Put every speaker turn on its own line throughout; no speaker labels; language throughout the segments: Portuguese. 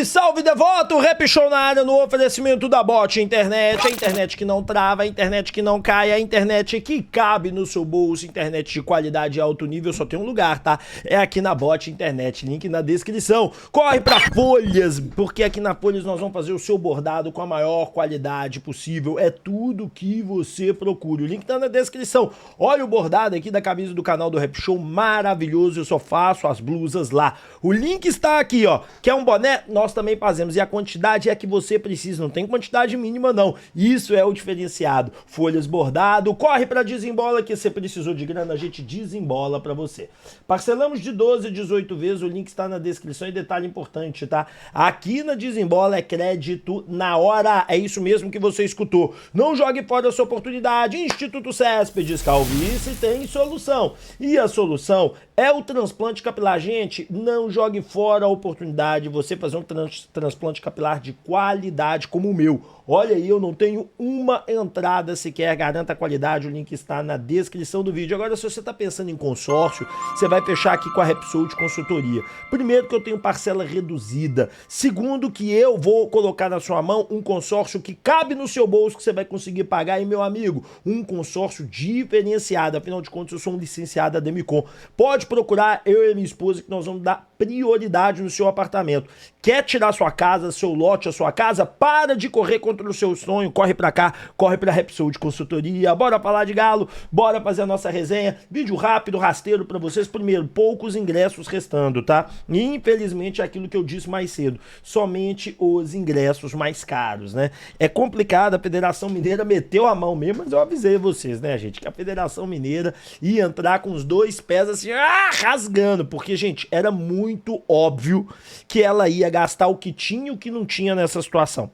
Salve, salve, devoto! Rap Show na área no oferecimento da Bot Internet. A internet que não trava, a internet que não cai, a internet que cabe no seu bolso. Internet de qualidade e alto nível só tem um lugar, tá? É aqui na Bot Internet, link na descrição. Corre pra Folhas, porque aqui na Folhas nós vamos fazer o seu bordado com a maior qualidade possível. É tudo que você procura. O link tá na descrição. Olha o bordado aqui da camisa do canal do Rap Show, maravilhoso. Eu só faço as blusas lá. O link está aqui, ó. Quer um boné? Nós também fazemos. E a quantidade é que você precisa. Não tem quantidade mínima, não. Isso é o diferenciado. Folhas bordado. Corre pra Desembola, que você precisou de grana, a gente desembola pra você. Parcelamos de 12 a 18 vezes. O link está na descrição. E detalhe importante, tá? Aqui na Desembola é crédito na hora. É isso mesmo que você escutou. Não jogue fora a sua oportunidade. Instituto Céspedes Calvície tem solução. E a solução é o transplante capilar. Gente, não jogue fora a oportunidade de você fazer um transplante capilar de qualidade como o meu. Olha aí, eu não tenho uma entrada sequer, garanta a qualidade, o link está na descrição do vídeo. Agora, se você está pensando em consórcio, você vai fechar aqui com a Repsol Consultoria. Primeiro, que eu tenho parcela reduzida. Segundo, que eu vou colocar na sua mão um consórcio que cabe no seu bolso, que você vai conseguir pagar. E, meu amigo, um consórcio diferenciado. Afinal de contas, eu sou um licenciado da Demicon. Pode procurar eu e minha esposa, que nós vamos dar prioridade no seu apartamento. Quer tirar sua casa, seu lote, a sua casa? Para de correr contra o seu sonho, corre pra cá, corre pra Repsol Consultoria. Bora falar de Galo, bora fazer a nossa resenha. Vídeo rápido, rasteiro pra vocês. Primeiro, poucos ingressos restando, tá? E infelizmente é aquilo que eu disse mais cedo, somente os ingressos mais caros, né? É complicado, a Federação Mineira meteu a mão mesmo, mas eu avisei vocês, né, gente, que a Federação Mineira ia entrar com os dois pés assim, rasgando, porque, gente, era muito óbvio que ela ia gastar o que tinha e o que não tinha nessa situação.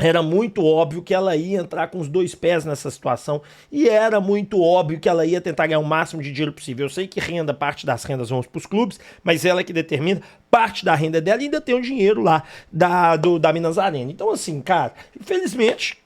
Era muito óbvio que ela ia entrar com os dois pés nessa situação e era muito óbvio que ela ia tentar ganhar o máximo de dinheiro possível. Eu sei que renda, parte das rendas vão para os clubes, mas ela é que determina, parte da renda dela e ainda tem o dinheiro lá da Minas Arena. Então assim, cara, infelizmente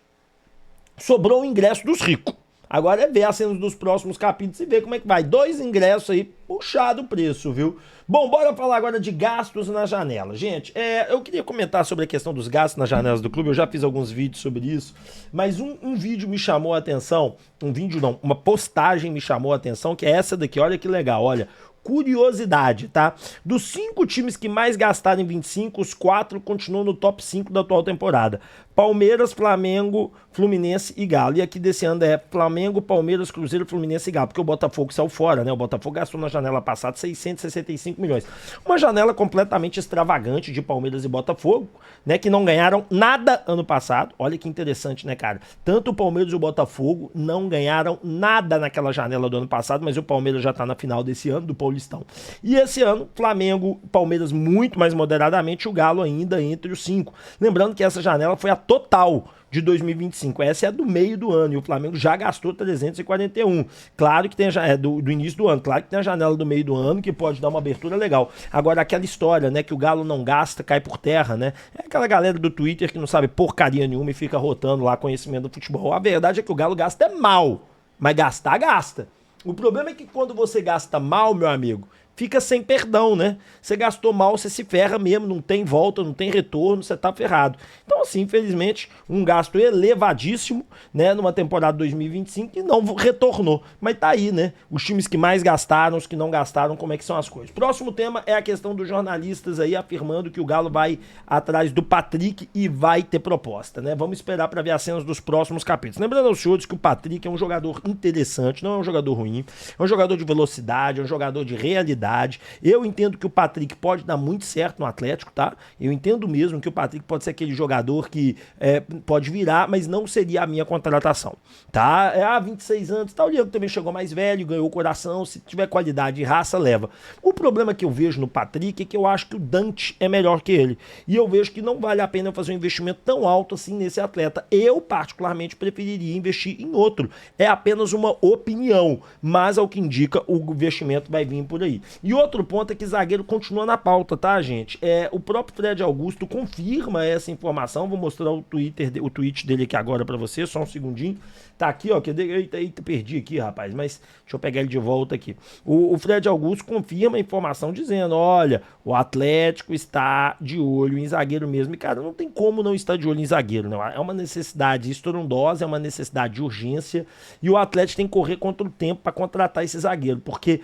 sobrou o ingresso dos ricos. Agora é ver as cenas dos próximos capítulos e ver como é que vai. 2 ingressos aí, puxado o preço, viu? Bom, bora falar agora de gastos na janela. Gente, eu queria comentar sobre a questão dos gastos nas janelas do clube. Eu já fiz alguns vídeos sobre isso, mas um vídeo me chamou a atenção. Um vídeo não, uma postagem me chamou a atenção, que é essa daqui. Olha que legal, olha. Curiosidade, tá? Dos 5 times que mais gastaram em 25, os 4 continuam no top 5 da atual temporada. Palmeiras, Flamengo, Fluminense e Galo. E aqui desse ano é Flamengo, Palmeiras, Cruzeiro, Fluminense e Galo, porque o Botafogo saiu fora, né? O Botafogo gastou na janela passada 665 milhões. Uma janela completamente extravagante de Palmeiras e Botafogo, né? Que não ganharam nada ano passado. Olha que interessante, né, cara? Tanto o Palmeiras e o Botafogo não ganharam nada naquela janela do ano passado, mas o Palmeiras já tá na final desse ano, do Paulistão. E esse ano, Flamengo, Palmeiras muito mais moderadamente, o Galo ainda entre os 5. Lembrando que essa janela foi a total de 2025. Essa é do meio do ano e o Flamengo já gastou 341. Claro que tem do início do ano, claro que tem a janela do meio do ano que pode dar uma abertura legal. Agora aquela história, né, que o Galo não gasta, cai por terra, né? É aquela galera do Twitter que não sabe porcaria nenhuma e fica rotando lá conhecimento do futebol. A verdade é que o Galo gasta mal, mas gastar, gasta. O problema é que quando você gasta mal, meu amigo, fica sem perdão, né? Você gastou mal, você se ferra mesmo, não tem volta, não tem retorno, você tá ferrado. Então, assim, infelizmente, um gasto elevadíssimo, né, numa temporada 2025 e não retornou. Mas tá aí, né? Os times que mais gastaram, os que não gastaram, como é que são as coisas. Próximo tema é a questão dos jornalistas aí afirmando que o Galo vai atrás do Patrick e vai ter proposta, né? Vamos esperar para ver as cenas dos próximos capítulos. Lembrando aos senhores que o Patrick é um jogador interessante, não é um jogador ruim, é um jogador de velocidade, é um jogador de realidade. Eu entendo que o Patrick pode dar muito certo no Atlético, tá? Eu entendo mesmo que o Patrick pode ser aquele jogador que pode virar, mas não seria a minha contratação, tá? 26 anos, tá? O Diego também chegou mais velho, ganhou o coração, se tiver qualidade e raça, leva. O problema que eu vejo no Patrick é que eu acho que o Dante é melhor que ele. E eu vejo que não vale a pena fazer um investimento tão alto assim nesse atleta. Eu, particularmente, preferiria investir em outro. É apenas uma opinião, mas ao que indica, o investimento vai vir por aí. E outro ponto é que zagueiro continua na pauta, tá, gente? O próprio Fred Augusto confirma essa informação. Vou mostrar o tweet dele aqui agora pra você, só um segundinho. Tá aqui, ó. Eita, perdi aqui, rapaz. Mas deixa eu pegar ele de volta aqui. O Fred Augusto confirma a informação dizendo: olha, o Atlético está de olho em zagueiro mesmo. E, cara, não tem como não estar de olho em zagueiro, não. É uma necessidade estrondosa, é uma necessidade de urgência. E o Atlético tem que correr contra o tempo para contratar esse zagueiro, porque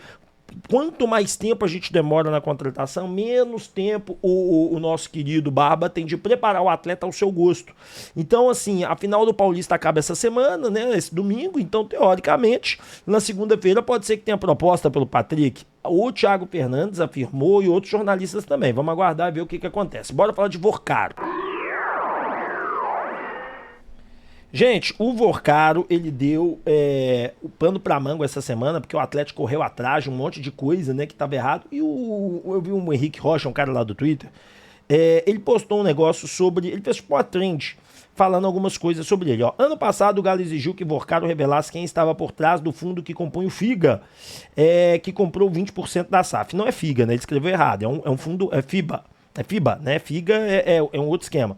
quanto mais tempo a gente demora na contratação, menos tempo o nosso querido Barba tem de preparar o atleta ao seu gosto. Então, assim, a final do Paulista acaba essa semana, né? Esse domingo. Então, teoricamente, na segunda-feira pode ser que tenha proposta pelo Patrick. O Thiago Fernandes afirmou e outros jornalistas também. Vamos aguardar e ver o que acontece. Bora falar de Vorcaro. Gente, o Vorcaro, ele deu o pano pra manga essa semana, porque o Atlético correu atrás de um monte de coisa, né, que tava errado. E eu vi o Henrique Rocha, um cara lá do Twitter, ele postou um negócio sobre... Ele fez tipo uma trend, falando algumas coisas sobre ele. Ó, ano passado, o Galo exigiu que Vorcaro revelasse quem estava por trás do fundo que compõe o FIGA, que comprou 20% da SAF. Não é FIGA, né? Ele escreveu errado. É um fundo... É FIBA. É FIBA, né? FIGA é um outro esquema.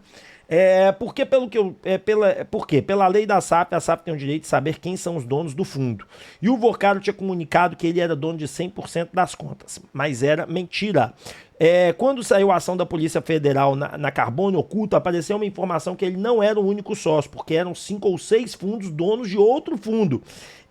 Porque pela lei da SAF, a SAF tem o direito de saber quem são os donos do fundo. E o Vorcaro tinha comunicado que ele era dono de 100% das contas, mas era mentira. Quando saiu a ação da Polícia Federal na Carbono Oculto, apareceu uma informação que ele não era o único sócio, porque eram 5 ou 6 fundos donos de outro fundo.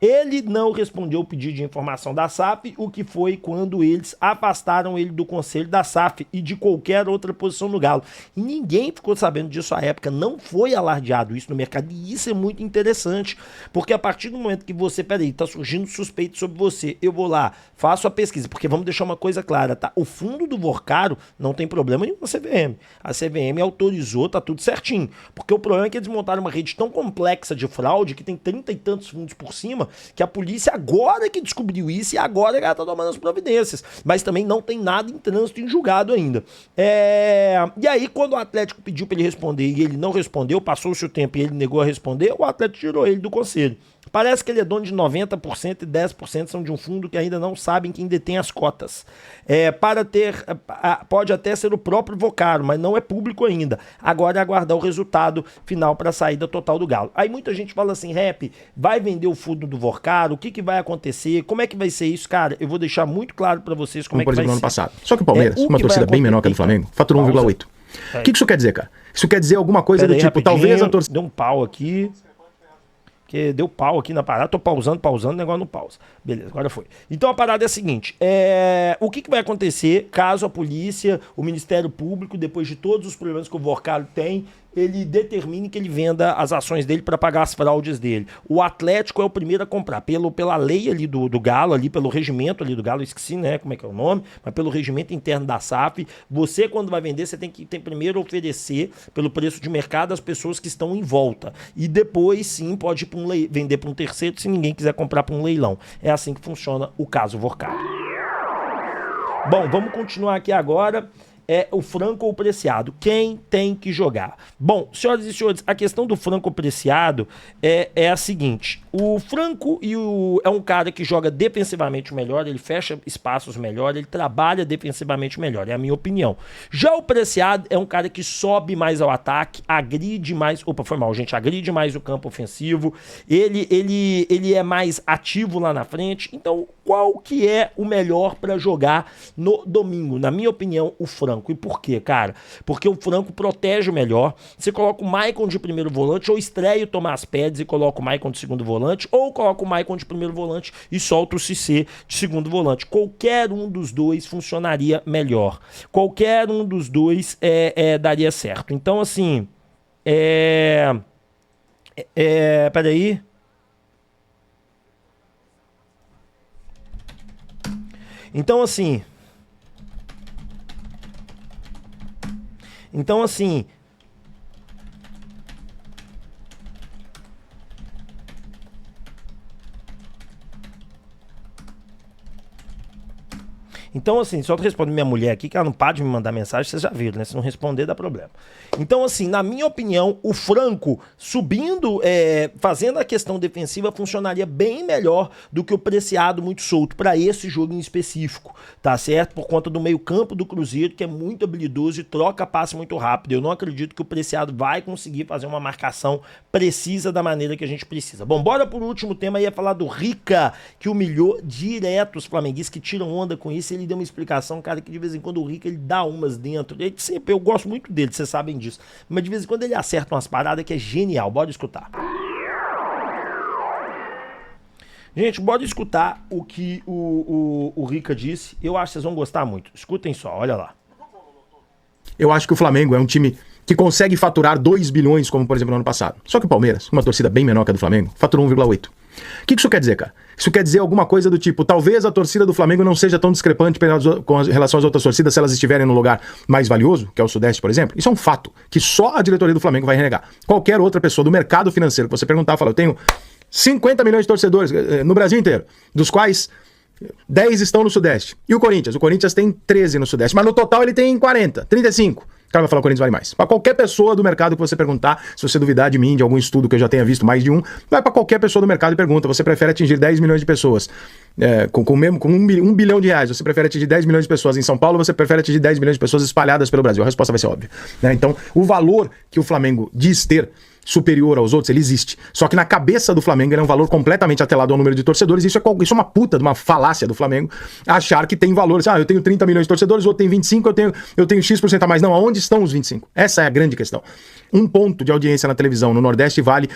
Ele não respondeu o pedido de informação da SAF, o que foi quando eles afastaram ele do conselho da SAF e de qualquer outra posição no Galo. E ninguém ficou sabendo disso à época, não foi alardeado isso no mercado, e isso é muito interessante, porque a partir do momento que você, peraí, tá surgindo suspeito sobre você, eu vou lá, faço a pesquisa, porque vamos deixar uma coisa clara, tá? O fundo do Vorcaro não tem problema nenhum na CVM. A CVM autorizou, tá tudo certinho, porque o problema é que eles montaram uma rede tão complexa de fraude, que tem 30 e tantos fundos por cima, que a polícia agora que descobriu isso e agora ela tá tomando as providências. Mas também não tem nada em trânsito em julgado ainda. E aí, quando o Atlético pediu para ele responder e ele não respondeu, passou-se o tempo e ele negou a responder, o Atlético tirou ele do conselho. Parece que ele é dono de 90% e 10% são de um fundo que ainda não sabem quem detém as cotas. Pode até ser o próprio Vorcaro, mas não é público ainda. Agora é aguardar o resultado final para a saída total do Galo. Aí muita gente fala assim, Rap, vai vender o fundo do Vorcaro? O que vai acontecer? Como é que vai ser isso? Cara, eu vou deixar muito claro para vocês como é que vai ser. Por exemplo,
ano passado. Só que o Palmeiras, uma torcida bem menor que a do Flamengo, faturou 1,8. O que isso quer dizer, cara? Isso quer dizer alguma coisa do tipo, talvez a torcida...
Deu um pau aqui... Porque deu pau aqui na parada, tô pausando, o negócio não pausa. Beleza, agora foi. Então a parada é a seguinte, o que vai acontecer caso a polícia, o Ministério Público, depois de todos os problemas que o Vorcaro tem, ele determine que ele venda as ações dele para pagar as fraudes dele. O Atlético é o primeiro a comprar, pela lei ali do Galo, ali pelo regimento ali do Galo, eu esqueci, né, como é que é o nome, mas pelo regimento interno da SAF, você quando vai vender, você tem que primeiro oferecer pelo preço de mercado às pessoas que estão em volta. E depois sim pode ir vender para um terceiro se ninguém quiser comprar para um leilão. É assim que funciona o caso Vorcaro. Bom, vamos continuar aqui agora. O Franco ou o Preciado. Quem tem que jogar? Bom, senhoras e senhores, a questão do Franco ou Preciado é a seguinte. O Franco é um cara que joga defensivamente melhor, ele fecha espaços melhor, ele trabalha defensivamente melhor, é a minha opinião. Já o Preciado é um cara que sobe mais ao ataque, agride mais... Opa, foi mal, gente. Agride mais o campo ofensivo, ele é mais ativo lá na frente. Então, qual que é o melhor para jogar no domingo? Na minha opinião, o Franco. E por quê, cara? Porque o Franco protege melhor. Você coloca o Maicon de primeiro volante, ou estreia o Tomás Pérez e coloca o Maicon de segundo volante, ou coloca o Maicon de primeiro volante e solta o Cissé de segundo volante. Qualquer um dos dois funcionaria melhor. Qualquer um dos dois daria certo. Então, assim... Peraí... Então, assim... Então, assim, só responder minha mulher aqui, que ela não para de me mandar mensagem, vocês já viram, né? Se não responder, dá problema. Então, assim, na minha opinião, o Franco subindo, fazendo a questão defensiva, funcionaria bem melhor do que o Preciado muito solto para esse jogo em específico, tá certo? Por conta do meio-campo do Cruzeiro, que é muito habilidoso e troca passe muito rápido. Eu não acredito que o Preciado vai conseguir fazer uma marcação precisa da maneira que a gente precisa. Bom, bora por último tema, ia falar do Rica, que humilhou direto os flamenguistas, que tiram onda com isso. Ele deu uma explicação, cara, que de vez em quando o Rica, ele dá umas dentro. Ele sempre, eu gosto muito dele, vocês sabem disso. Mas de vez em quando ele acerta umas paradas que é genial. Bora escutar. Gente, bora escutar o que o Rica disse. Eu acho que vocês vão gostar muito. Escutem só, olha lá.
Eu acho que o Flamengo é um time que consegue faturar 2 bilhões, como por exemplo no ano passado. Só que o Palmeiras, uma torcida bem menor que a do Flamengo, faturou 1,8. O que isso quer dizer, cara? Isso quer dizer alguma coisa do tipo, talvez a torcida do Flamengo não seja tão discrepante com relação às outras torcidas se elas estiverem no lugar mais valioso, que é o Sudeste, por exemplo. Isso é um fato, que só a diretoria do Flamengo vai renegar. Qualquer outra pessoa do mercado financeiro que você perguntar, fala, eu tenho 50 milhões de torcedores no Brasil inteiro, dos quais 10 estão no Sudeste. E o Corinthians tem 13 no Sudeste, mas no total ele tem 40, 35. O cara vai falar que o Corinthians vale mais. Para qualquer pessoa do mercado que você perguntar, se você duvidar de mim, de algum estudo que eu já tenha visto, mais de um, vai para qualquer pessoa do mercado e pergunta, você prefere atingir 10 milhões de pessoas com 1 bilhão de reais, você prefere atingir 10 milhões de pessoas em São Paulo, você prefere atingir 10 milhões de pessoas espalhadas pelo Brasil? A resposta vai ser óbvia. Né? Então, o valor que o Flamengo diz ter superior aos outros, ele existe. Só que na cabeça do Flamengo ele é um valor completamente atrelado ao número de torcedores. Isso é uma puta de uma falácia do Flamengo, achar que tem valor. Eu tenho 30 milhões de torcedores, o outro tem 25, eu tenho X% a mais. Não, aonde estão os 25? Essa é a grande questão. Um ponto de audiência na televisão no Nordeste vale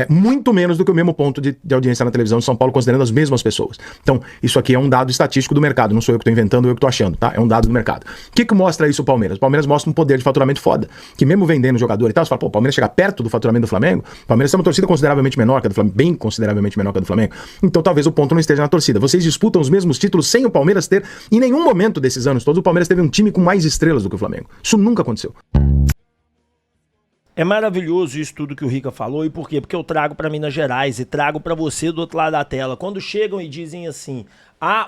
muito menos do que o mesmo ponto de audiência na televisão de São Paulo, considerando as mesmas pessoas. Então, isso aqui é um dado estatístico do mercado. Não sou eu que estou inventando, eu que estou achando, tá? É um dado do mercado. O que mostra isso o Palmeiras? O Palmeiras mostra um poder de faturamento foda. Que mesmo vendendo jogador e tal, você fala, pô, o Palmeiras chega perto do faturamento do Flamengo. O Palmeiras tem uma torcida consideravelmente menor que a do Flamengo, bem consideravelmente menor que a do Flamengo. Então talvez o ponto não esteja na torcida. Vocês disputam os mesmos títulos sem o Palmeiras ter, em nenhum momento desses anos todos, o Palmeiras teve um time com mais estrelas do que o Flamengo. Isso nunca aconteceu.
É maravilhoso isso tudo que o Rica falou. E por quê? Porque eu trago para Minas Gerais e trago para você do outro lado da tela. Quando chegam e dizem assim,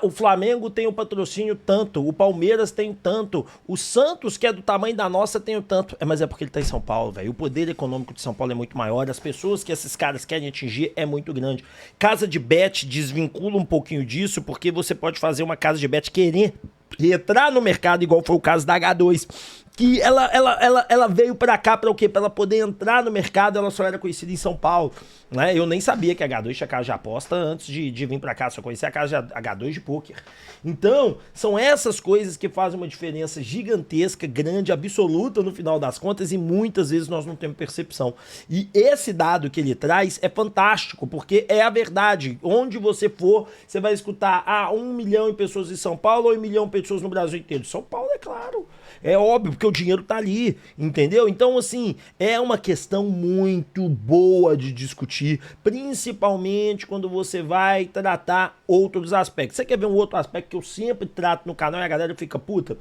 o Flamengo tem o patrocínio tanto, o Palmeiras tem tanto, o Santos, que é do tamanho da nossa, tem o tanto. Mas é porque ele tá em São Paulo, velho. O poder econômico de São Paulo é muito maior, as pessoas que esses caras querem atingir é muito grande. Casa de bet desvincula um pouquinho disso, porque você pode fazer uma casa de bet querer entrar no mercado, igual foi o caso da H2, que ela veio pra cá pra o quê? Pra ela poder entrar no mercado, ela só era conhecida em São Paulo, né? Eu nem sabia que a H2 tinha casa de aposta antes de vir pra cá, só conhecia a casa de H2 de pôquer. Então, são essas coisas que fazem uma diferença gigantesca, grande, absoluta no final das contas, e muitas vezes nós não temos percepção. E esse dado que ele traz é fantástico, porque é a verdade. Onde você for, você vai escutar 1 milhão de pessoas em São Paulo ou 1 milhão de pessoas no Brasil inteiro. São Paulo, é claro. É óbvio, porque o dinheiro tá ali, entendeu? Então, assim, é uma questão muito boa de discutir, principalmente quando você vai tratar outros aspectos. Você quer ver um outro aspecto que eu sempre trato no canal e a galera fica puta?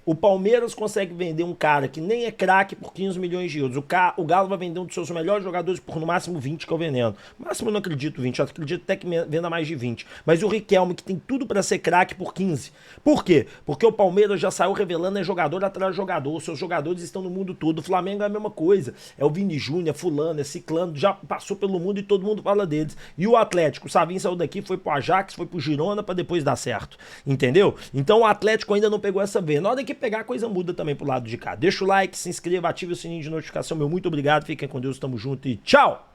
O Palmeiras consegue vender um cara que nem é craque por 15 milhões de euros. O Galo vai vender um dos seus melhores jogadores por no máximo 20, que é o Veneno. No máximo eu não acredito 20, eu acredito até que venda mais de 20. Mas o Riquelme, que tem tudo pra ser craque, por 15. Por quê? Porque o Palmeiras já saiu revelando jogador atrás de jogador. Seus jogadores estão no mundo todo. O Flamengo é a mesma coisa. É o Vini Júnior, é fulano, é ciclano, já passou pelo mundo e todo mundo fala deles. E o Atlético, o Savinho saiu daqui, foi pro Ajax, foi pro Girona pra depois dar certo. Entendeu? Então o Atlético ainda não pegou essa vez. Na hora que pegar, a coisa muda também pro lado de cá. Deixa o like, se inscreva, ative o sininho de notificação. Meu muito obrigado, fiquem com Deus, tamo junto e tchau!